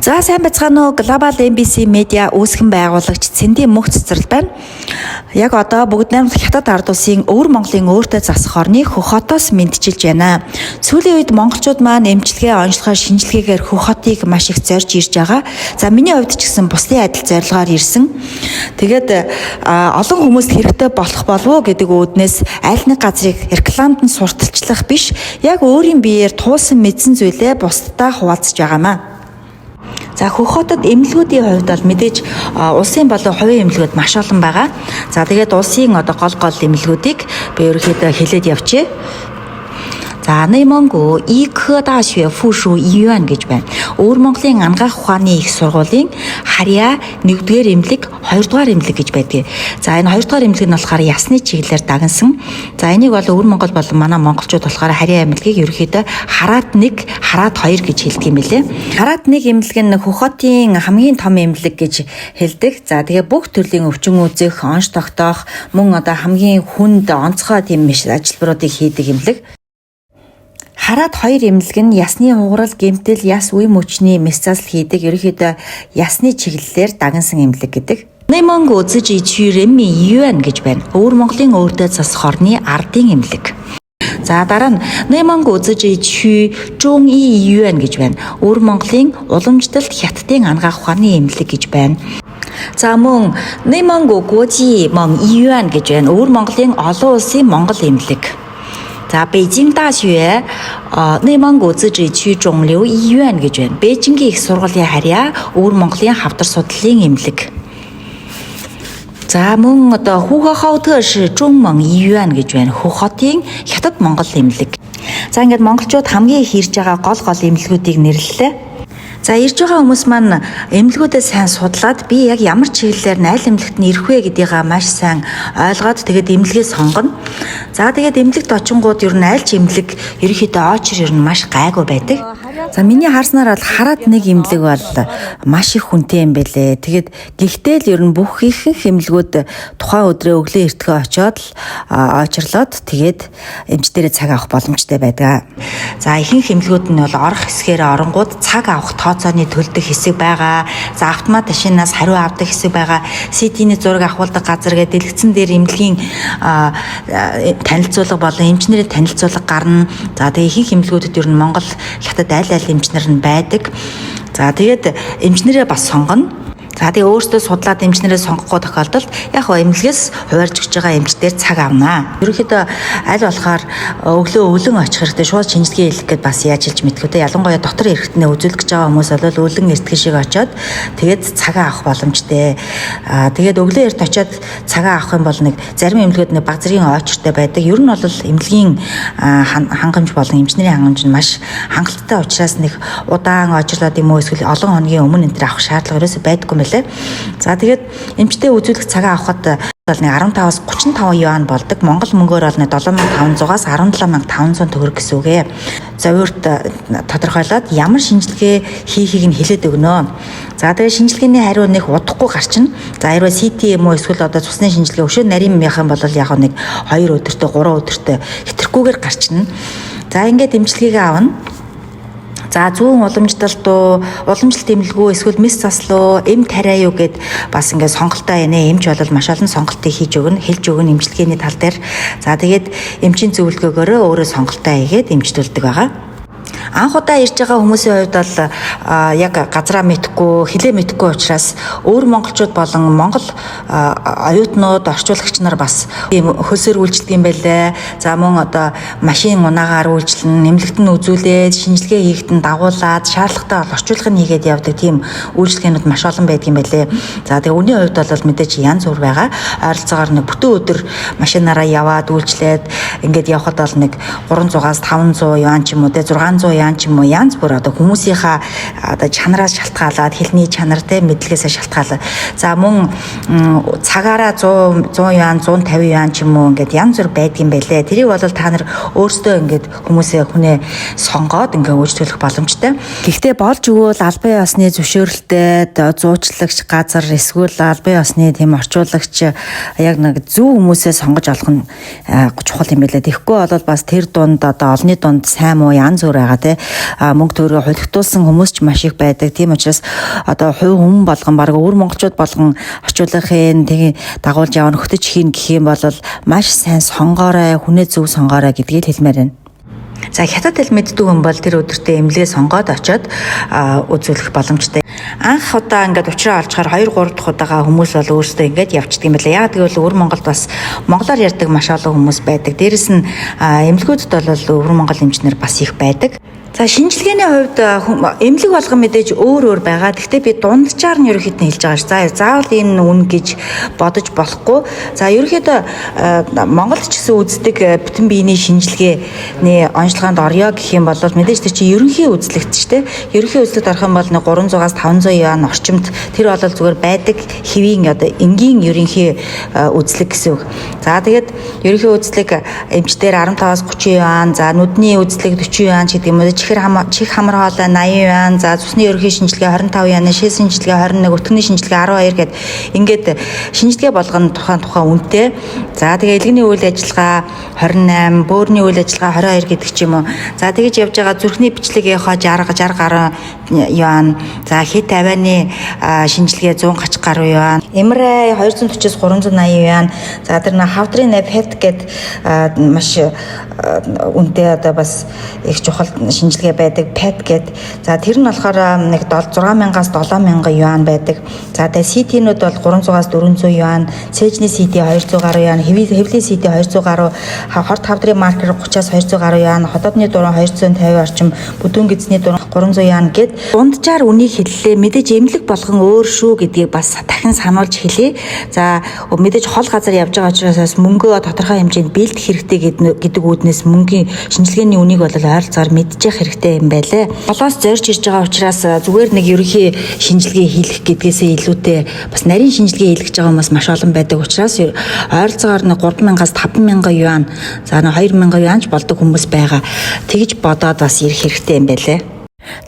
За сайн байцгаана уу. Global MBC Media үүсгэн байгуулагч Цэндийн мөх цэцэрлэг байна. Яг одоо бүгд найрамдах хятад ард улсын өвөр Монголын өөртөө засах орны Хөх хотоос мэдчилж байна. Сүүлийн үед монголчууд маань эмчилгээ, онцлогоо, шинжилгээгээр Хөх хотыг маш их зорж ирж байгаа. За миний хувьд ч гэсэн бусдын адил зорилгоор ирсэн. Тэгээд олон хүмүүст хэрэгтэй болох болов уу гэдэг үүднээс аль нэг газрыг рекламад нь сурталчлах биш, яг өөрийн биеэр туулсан мэдсэн зүйлээ бусдад хуваалцаж байгаамаа. За Хөх хотод эмнэлгүүдийн хувьд бол мэдээж улсын болон хувийн эмнэлгүүд маш олон байгаа. За тэгээд улсын гол эмнэлгүүдийг би ерөөхдөө хэлээд явчихъя. За Наймонгу ИК даашвэ фушу июан гэж байна. Өвөр Монголын ангаах ухааны их сургуулийн харьяа 1-р эмнэлэг, 2-р эмнэлэг гэж байдаг. За энэ 2-р эмнэлэг нь болохоор ясны чиглэлээр дагнсан. За энийг бол өвөр Монгол болон манай монголчууд болохоор харьяа эмнэлгийг ерөөхдөө хараад 1, хараад 2 гэж хэлдэг юм билээ. Хараад 1 эмнэлэг нь Хөх хотын хамгийн том эмнэлэг гэж хэлдэг. За тэгээ бүх төрлийн өвчин үзэх, онц тогтоох, мөн хамгийн хүнд онцгой тийм ажилбаруудыг хийдэг эмнэлэг. Хараад 2 эмнэлэг нь ясны хугарал, гэмтэл, яс үе мөчний мэс засал хийдэг ерөөхдөө ясны чиглэлээр дагнсан эмнэлэг гэдэг. Наймонгу зэжи чүрэми юан гэж байна. Өвөр Монголын өөртөө засах орны ардын эмнэлэг. За дараа нь Наймонгу зэжи чү жун и юан гэж байна. Өвөр Монголын уламжлалт хятадын ангаах ухааны эмнэлэг гэж байна. За мөн Наймонгу гожи мон юан гэж байна. Өвөр Монголын олон улсын монгол эмнэлэг. За Бээжин даашвэ Наймонгу зэжи чү жунлиу июан гэж байна. Бээжингийн их сургуулийн харьяа өвөр Монголын хавдар судлалын эмнэлэг. За мөн Хөх хотоос жунмон июан гэж байна. Хөх хотын хятад монгол эмнэлэг. За ингээд монголчууд хамгийн их ирж байгаа гол эмнэлгүүдийг нэрлэлээ. За ирж байгаа хүмүүс маань эмнэлгүүдээ сайн судлаад би яг ямар чиглэлээр аль эмнэлэгт нь ирэх вэ гэдгийг маш сайн ойлгоод тэгээд эмнэлгээ сонгоно. За тэгээд эмнэлэгт очингууд ер нь аль ч эмнэлэг ерөөхдөө очир ер нь маш гайгүй байдаг. За миний харснаар бол хараад 1 эмнэлэг бол маш их хүнтэй юм бэлээ. Тэгээд гэхдээ л ер нь бүх ихэнх эмнэлгүүд тухайн өдрөө өглөө эртгөө очиод очирлоод тэгээд эмчдэрээ цаг авах боломжтой байдаг. За ихэнх эмнэлгүүд нь бол орох хэсгээр оронгууд цаг авах тооцооны төлдөг хэсэг байгаа. За автомат машинаас хариу авдаг хэсэг байгаа. CT-ний зураг авахулдаг газар гэдэг дэлгэцэн дээр эмнэлгийн танилцуулга болон эмчнэрийн танилцуулга гарна. За тэгээ ихэнх эмнэлгүүдэд ер нь Монгол, Хятад аль эмчнэр нь байдаг. За тэгээд эмчнэрээ бас сонгоно. За тэгээ өөртөө судлаад эмчнэрээ сонгохгүй тохиолдолд яг эмнэлгээс хуваарж өгч байгаа эмчдэр цаг авнаа. Ерөнхийдөө аль болохоор өглөө өвлөн очих хэрэгтэй, шууд шинжилгээ хийх гээд бас яаж хэлж мэдгүй те. Ялангуяа дотор эргэтнээ үзүүлэх гэж байгаа хүмүүс бол өвлөн эртхэн шиг очиод тэгээд цагаа авах боломжтой. Тэгээд өглөө эрт очиод цагаа авах юм бол нэг зарим эмнэлгүүд нэг баг зэргийн очиртой байдаг. Ер нь бол эмнэлгийн хангамж болон эмчнэрийн хангамж нь маш хангалттай учраас нэг удаан очирлоод юм уу эсвэл олон хоногийн өмнө энэ төр авах шаардлага ерөөсөй байдаггүй. За тэгээд эмчтэй үзүүлэх цагаа авахад бол 15-аас 35 юан болдог. Монгол мөнгөөр бол 7500-аас 17500 төгрөг гэсэн үг ээ. Зовёрт тодорхойлоод ямар шинжилгээ хийхийг нь хэлээд өгнө. За тэгээд шинжилгээний хариу нэг удахгүй гарчна. За хэрвээ CT юм уу эсвэл цусны шинжилгээ өшөө нарийн мях юм бол яг нэг 2 өдөртөө 3 өдөртөө хэтэрхгүйгээр гарчна. За ингээд эмчилгээгээ авна. За зүүн уламжлалт эмнэлгүү эсвэл мэс заслуу, эм тариа юу гэд бас ингээд сонголтоо ийнэ. Эмч бол маш олон сонголтыг хийж өгнө, хэлж өгнө эмчилгээний тал дээр. За тэгээд эмчийн зөвлөгөөгөөрөө өөрөө сонголтоо хийгээд эмчтүүлдэг байгаа. Анх удаа ирж байгаа хүмүүсийн хувьд бол яг газраа мэдхгүй, хэлээ мэдхгүй учраас өөр монголчууд болон монгол оюутнууд, орчуулагч нар бас ийм хөлсөөр үйлчлдэг юм байлээ. За мөн машин унаагаар үйлчлэн, нэмлэгт нь үзүүлээд, шинжилгээ хийхэд нь дагуулад, шаардлагатай бол орчуулгыг хийгээд явдаг тийм үйлчлэгээнүүд маш олон байдаг юм байлээ. За тэгээ үүний хувьд бол мэдээж янз бүр байгаа. Ойролцоогоор нэг бүтэн өдөр машинаараа яваад үйлчлээд ингээд явхад бол нэг 300-аас 500 юан ч юм уу, 600 яан ч юм уу янз бүр хүмүүсийнхаа чанараас шалтгаалаад хэлний чанар те мэдлэгээсээ шалтгаалаад за мөн цагаараа 100 юан 150 юан ч юм уу ингээд янз бүр байдаг юм байлээ. Тэрийг бол та нар өөрсдөө ингээд хүнээ сонгоод ингээд үйлчлүүлэх боломжтой. Гэхдээ болж өгвөл албан ёсны зөвшөөрөлтэй зуучлагч газар эсвэл албан ёсны тийм орчуулагч яг нэг зөв хүмүүсээ сонгож олох нь чухал юм байлээ. Тэгэхгүй бол бас тэр дунд олонний дунд сайн муу янз бүр байгаа. тий мөнгө төгрөгөө холигдуулсан хүмүүс ч маш их байдаг. Тийм учраас одоо хувь хүн болгон баг өвөр монголчууд болгон орчуулгын тэгээ дагуулж явна хөтөж хийн гэх юм бол маш сайн сонгоорой, хүнээ зөв сонгоорой гэдгийг хэлмээр байна. За хятад хэл мэддэг хүн бол тэр өдөртөө эмнэлгээ сонгоод очиод үзүүлэх боломжтой. Анх удаа ингээд учраа олжохоор 2-3 дахь удаага хүмүүс бол өөрсдөө ингээд явчихдаг юм байна. Яг тэгвэл өвөр Монголд бас монголоор ярьдаг маш олон хүмүүс байдаг. Дээрэс нь эмнэлгүүдэд бол өвөр монгол эмчнэр бас их байдаг. За шинжилгээний хувьд эмнэлэг болгон мэдээж өөр байгаа. Гэхдээ би дунджаар нь ерөөхдөө хэлж байгаа ш. За заавал энэ үн гэж бодож болохгүй. За ерөөхдөө Монголд ч гэсэн үздэг бүтэн биений шинжилгээний онцлогоонд орё гэх юм бол мэдээж тэр чинь ерөнхий үзлэгт ч тийм. Ерөнхий үзлэгт орох юм бол 300-аас 500 юан орчимд тэр бол зүгээр байдаг хэвийн одоо энгийн ерөнхий үзлэг гэсэн үг. За тэгээд ерөнхий үзлэг эмчдэр 15-аас 30 юан, за нүдний үзлэг 40 юан ч гэдэг юм уу. Чих хамар хоолой 80 юан, за цусны ерөнхий шинжилгээ 25 юан, шил шинжилгээ 21, өтгөний шинжилгээ 12 гэд ингээд шинжилгээ болгоно тухайн үнэтэй. За тэгээ элгэний үйл ажиллагаа 28, бөөрийн үйл ажиллагаа 22 гэдэг ч юм уу. За тэгэж явж байгаа зүрхний бичлэгийнхоо 60 гаруй юан, за хит авианы шинжилгээ 130 гаруй юан, MRI 240-с 380 юан. За тэр нэг хавдрын PET гэд маш үнэтэй одоо бас их чухал шинжилгээ байдаг PET гэд. За тэр нь болохоор нэг 6000-аас 7000 юан байдаг. За тэгээ CT-нүүд бол 300-аас 400 юан, цэжний CT 200 гаруй юан, хэвлийн CT 200 гаруй, хорт хавдрын маркер 30-аас 200 гаруй юан, хотоодны дуран 250 орчим, бүдүүн гидсний дуран 300 юан гэд дунджаар үнийг хэллээ. Мэдээж эмнэлэг болгон өөр шүү гэдгийг бас дахин сануулж хэлье. За мэдээж хол газар явж байгаа учраас мөнгөө тодорхой хэмжээнд бэлдэх хэрэгтэй гэдэг үүднээс мөнгөний шинжилгээний үнийг бол ойролцоогоор мэдчих хэрэгтэй юм байлээ. Голоос зорж ирж байгаа учраас зүгээр нэг ерөнхий шинжилгээ хийх гэдгээсээ илүүтэй бас нарийн шинжилгээ хийлгэж байгаа хүмүүс маш олон байдаг учраас ойролцоогоор 3000-аас 5000 юан, за 2000 юанч болдог хүмүүс байгаа. Тэгж бодоод бас ирэх хэрэгтэй юм байлээ.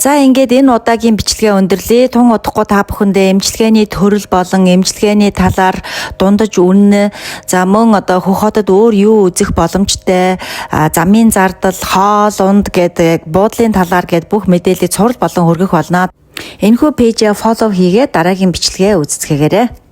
За ингээд энэ удаагийн бичлэгээ өндөрлөе. Тун удахгүй та бүхэндээ эмчилгээний төрөл болон эмчилгээний талаар дундаж үнэ, за мөн одоо хөх хотод өөр юу үзэх боломжтой, замын зардал, хоол, унд гэдэг буудлын талаар гээд бүх мэдээллийг цуврал болон хүргэх болно. Энэхүү пэйжээ фоллоу хийгээд дараагийн бичлэгээ үздэцгээгээрэй.